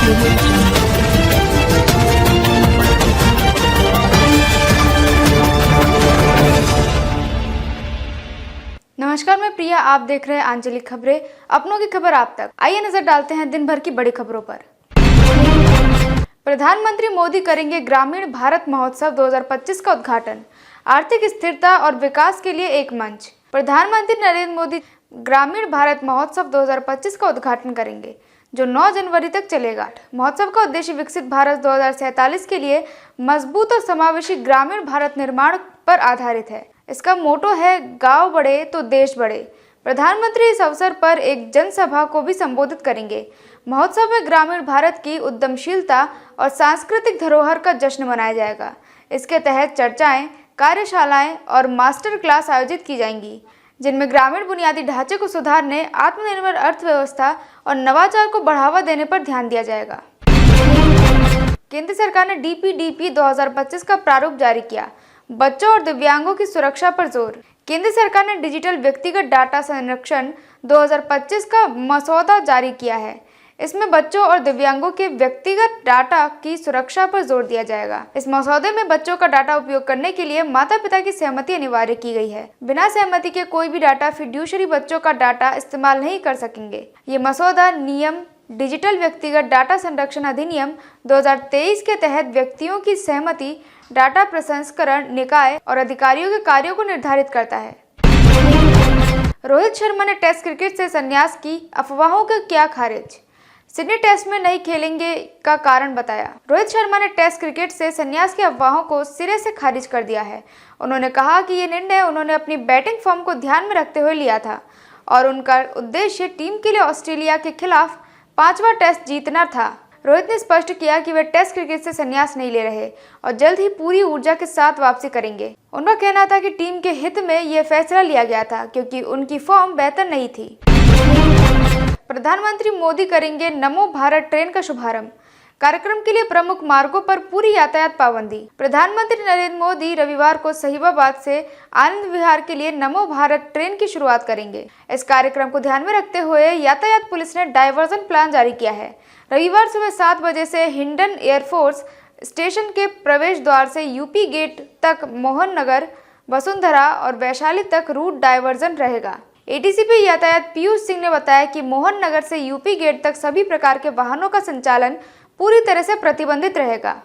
नमस्कार, मैं प्रिया। आप देख रहे हैं आंचलिक खबरें, अपनों की खबर आप तक। आइए नजर डालते हैं दिन भर की बड़ी खबरों पर। प्रधानमंत्री मोदी करेंगे ग्रामीण भारत महोत्सव 2025 का उद्घाटन। आर्थिक स्थिरता और विकास के लिए एक मंच। प्रधानमंत्री नरेंद्र मोदी ग्रामीण भारत महोत्सव 2025 का उद्घाटन करेंगे, जो 9 जनवरी तक चलेगा। महोत्सव का उद्देश्य विकसित भारत 2047 के लिए मजबूत और समावेशी ग्रामीण भारत निर्माण पर आधारित है। इसका मोटो है, गांव बढ़े तो देश बढ़े। प्रधानमंत्री इस अवसर पर एक जनसभा को भी संबोधित करेंगे। महोत्सव में ग्रामीण भारत की उद्यमशीलता और सांस्कृतिक धरोहर का जश्न मनाया जाएगा। इसके तहत चर्चाएं, कार्यशालाएं और मास्टर क्लास आयोजित की जाएंगी, जिनमें ग्रामीण बुनियादी ढांचे को सुधारने, आत्मनिर्भर अर्थव्यवस्था और नवाचार को बढ़ावा देने पर ध्यान दिया जाएगा। केंद्र सरकार ने DPDP 2025 का प्रारूप जारी किया। बच्चों और दिव्यांगों की सुरक्षा पर जोर। केंद्र सरकार ने डिजिटल व्यक्तिगत डाटा संरक्षण 2025 का मसौदा जारी किया है। इसमें बच्चों और दिव्यांगों के व्यक्तिगत डाटा की सुरक्षा पर जोर दिया जाएगा। इस मसौदे में बच्चों का डाटा उपयोग करने के लिए माता पिता की सहमति अनिवार्य की गई है। बिना सहमति के कोई भी डाटा फिड्यूशरी बच्चों का डाटा इस्तेमाल नहीं कर सकेंगे। ये मसौदा नियम डिजिटल व्यक्तिगत डाटा संरक्षण अधिनियम 2023 के तहत व्यक्तियों की सहमति, डाटा प्रसंस्करण निकाय और अधिकारियों के कार्यों को निर्धारित करता है। रोहित शर्मा ने टेस्ट क्रिकेट से संन्यास की अफवाहों का किया खारिज। सिडनी टेस्ट में नहीं खेलेंगे का कारण बताया। रोहित शर्मा ने टेस्ट क्रिकेट से संन्यास की अफवाहों को सिरे से खारिज कर दिया है। उन्होंने कहा कि ये निर्णय उन्होंने अपनी बैटिंग फॉर्म को ध्यान में रखते हुए लिया था और उनका उद्देश्य टीम के लिए ऑस्ट्रेलिया के खिलाफ 5वां टेस्ट जीतना था। रोहित ने स्पष्ट किया कि वे टेस्ट क्रिकेट से संन्यास नहीं ले रहे और जल्द ही पूरी ऊर्जा के साथ वापसी करेंगे। उनका कहना था कि टीम के हित में यह फैसला लिया गया था क्योंकि उनकी फॉर्म बेहतर नहीं थी। प्रधानमंत्री मोदी करेंगे नमो भारत ट्रेन का शुभारंभ। कार्यक्रम के लिए प्रमुख मार्गों पर पूरी यातायात पाबंदी। प्रधानमंत्री नरेंद्र मोदी रविवार को सहीबाबाद से आनंद विहार के लिए नमो भारत ट्रेन की शुरुआत करेंगे। इस कार्यक्रम को ध्यान में रखते हुए यातायात पुलिस ने डायवर्जन प्लान जारी किया है। रविवार सुबह 7 बजे से हिंडन एयरफोर्स स्टेशन के प्रवेश द्वार से यूपी गेट तक मोहन नगर, वसुंधरा और वैशाली तक रूट डायवर्जन रहेगा। ADCP यातायात पीयूष सिंह ने बताया कि मोहन नगर से यूपी गेट तक सभी प्रकार के वाहनों का संचालन पूरी तरह से प्रतिबंधित रहेगा।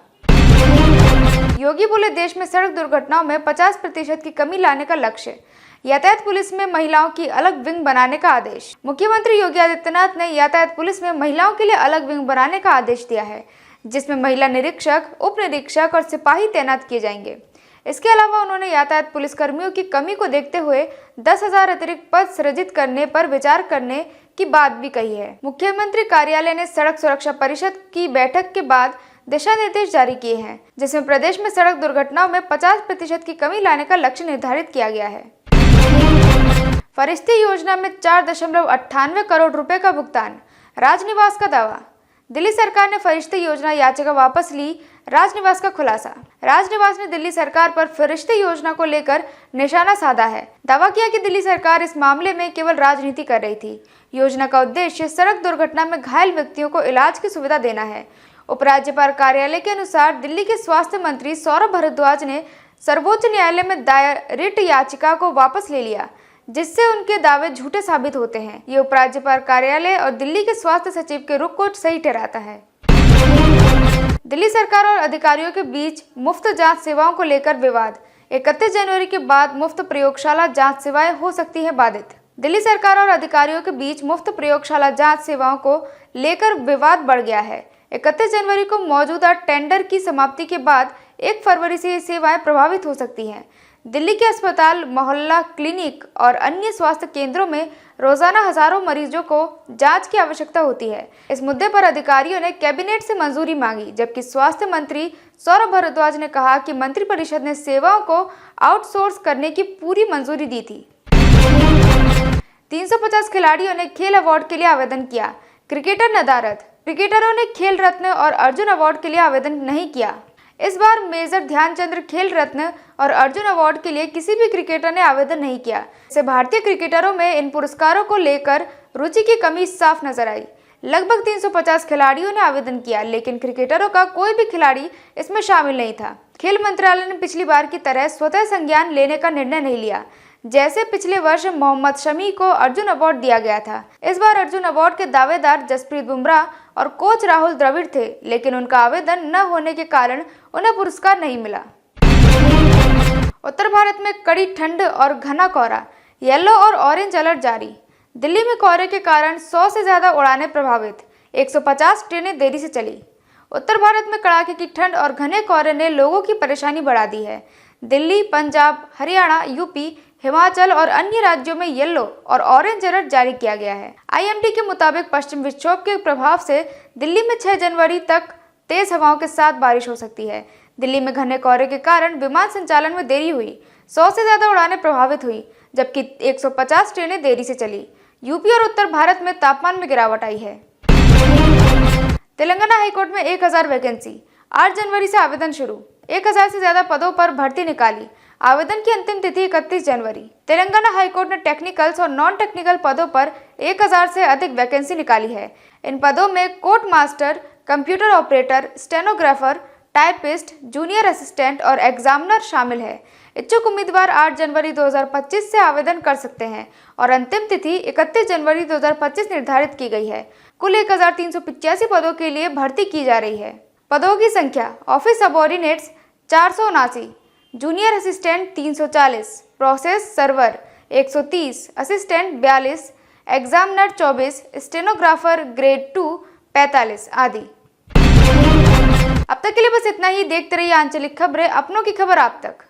योगी बोले, देश में सड़क दुर्घटनाओं में 50% की कमी लाने का लक्ष्य। यातायात पुलिस में महिलाओं की अलग विंग बनाने का आदेश। मुख्यमंत्री योगी आदित्यनाथ ने यातायात पुलिस में महिलाओं के लिए अलग विंग बनाने का आदेश दिया है, जिसमें महिला निरीक्षक, उप निरीक्षक और सिपाही तैनात किए जाएंगे। इसके अलावा उन्होंने यातायात पुलिस कर्मियों की कमी को देखते हुए 10,000 अतिरिक्त पद सृजित करने पर विचार करने की बात भी कही है। मुख्यमंत्री कार्यालय ने सड़क सुरक्षा परिषद की बैठक के बाद दिशा निर्देश जारी किए हैं, जिसमें प्रदेश में सड़क दुर्घटनाओं में 50% की कमी लाने का लक्ष्य निर्धारित किया गया है। फरिश्ते योजना में 4.98 करोड़ रुपए का भुगतान। राजनिवास का दावा। दिल्ली सरकार ने फरिश्ते योजना याचिका वापस ली। राजनिवास का खुलासा। राजनिवास ने दिल्ली सरकार पर फरिश्ते योजना को लेकर निशाना साधा है। दावा किया कि दिल्ली सरकार इस मामले में केवल राजनीति कर रही थी। योजना का उद्देश्य सड़क दुर्घटना में घायल व्यक्तियों को इलाज की सुविधा देना है। उपराज्यपाल कार्यालय के अनुसार दिल्ली के स्वास्थ्य मंत्री सौरभ भारद्वाज ने सर्वोच्च न्यायालय में दायर रिट याचिका को वापस ले लिया, जिससे उनके दावे झूठे साबित होते हैं। ये उपराज्यपाल कार्यालय और दिल्ली के स्वास्थ्य सचिव के रुख को सही ठहराता है। दिल्ली सरकार और अधिकारियों के बीच मुफ्त जांच सेवाओं को लेकर विवाद। 31 जनवरी के बाद मुफ्त प्रयोगशाला जांच सेवाएं हो सकती हैं बाधित। दिल्ली सरकार और अधिकारियों के बीच मुफ्त प्रयोगशाला जांच सेवाओं को लेकर विवाद बढ़ गया है। 31 जनवरी को मौजूदा टेंडर की समाप्ति के बाद 1 फरवरी से ये सेवाएं प्रभावित हो सकती हैं। दिल्ली के अस्पताल, मोहल्ला क्लिनिक और अन्य स्वास्थ्य केंद्रों में रोजाना हजारों मरीजों को जांच की आवश्यकता होती है। इस मुद्दे पर अधिकारियों ने कैबिनेट से मंजूरी मांगी, जबकि स्वास्थ्य मंत्री सौरभ भारद्वाज ने कहा कि मंत्रिपरिषद ने सेवाओं को आउटसोर्स करने की पूरी मंजूरी दी थी। 350 खिलाड़ियों ने खेल अवार्ड के लिए आवेदन किया। क्रिकेटर नदारद। क्रिकेटरों ने खेल रत्न और अर्जुन अवार्ड के लिए आवेदन नहीं किया। इस बार मेजर ध्यानचंद खेल रत्न और अर्जुन अवार्ड के लिए किसी भी क्रिकेटर ने आवेदन नहीं किया। इससे भारतीय क्रिकेटरों में इन पुरस्कारों को लेकर रुचि की कमी साफ नजर आई। लगभग 350 खिलाड़ियों ने आवेदन किया, लेकिन क्रिकेटरों का कोई भी खिलाड़ी इसमें शामिल नहीं था। खेल मंत्रालय ने पिछली बार की तरह स्वतः संज्ञान लेने का निर्णय नहीं लिया। जैसे पिछले वर्ष मोहम्मद शमी को अर्जुन अवार्ड दिया गया था, इस बार अर्जुन अवार्ड के दावेदार जसप्रीत बुमराह और कोच राहुल द्रविड़ थे, लेकिन उनका आवेदन न होने के कारण उन्हें पुरस्कार नहीं मिला। उत्तर भारत में कड़ी ठंड और घना कोहरा, येलो और ऑरेंज अलर्ट जारी। दिल्ली में कोहरे के कारण 100 से ज्यादा उड़ानें प्रभावित, 150 ट्रेनें देरी से चली। उत्तर भारत में कड़ाके की ठंड और घने कोहरे ने लोगों की परेशानी बढ़ा दी है। दिल्ली, पंजाब, हरियाणा, यूपी, हिमाचल और अन्य राज्यों में येलो और ऑरेंज अलर्ट जारी किया गया है। आईएमडी के मुताबिक पश्चिम विक्षोभ के प्रभाव से दिल्ली में 6 जनवरी तक तेज हवाओं के साथ बारिश हो सकती है। दिल्ली में घने कोहरे के कारण विमान संचालन में देरी हुई, 100 से ज्यादा उड़ानें प्रभावित हुई, जबकि 150 ट्रेनें देरी से चली। यूपी और उत्तर भारत में तापमान में गिरावट आई है। तेलंगाना हाईकोर्ट में 1000 वैकेंसी, 8 जनवरी से आवेदन शुरू। 1000 से ज्यादा पदों पर भर्ती निकाली। आवेदन की अंतिम तिथि 31 जनवरी। तेलंगाना हाईकोर्ट ने टेक्निकल्स और नॉन टेक्निकल पदों पर 1000 से अधिक वैकेंसी निकाली है। इन पदों में court master, computer operator, stenographer, typist, junior assistant और एग्जामिनर शामिल है। इच्छुक उम्मीदवार 8 जनवरी 2025 से आवेदन कर सकते हैं और अंतिम तिथि 31 जनवरी 2025 निर्धारित की गई है। कुल 1385 पदों के लिए भर्ती की जा रही है। पदों की संख्या: office subordinates 479, junior assistant 340, process server 130, assistant 42, examiner 24, stenographer grade 2 45 आदि। अब तक के लिए बस इतना ही। देखते रहिए आंचलिक खबरें, अपनों की खबर आप तक।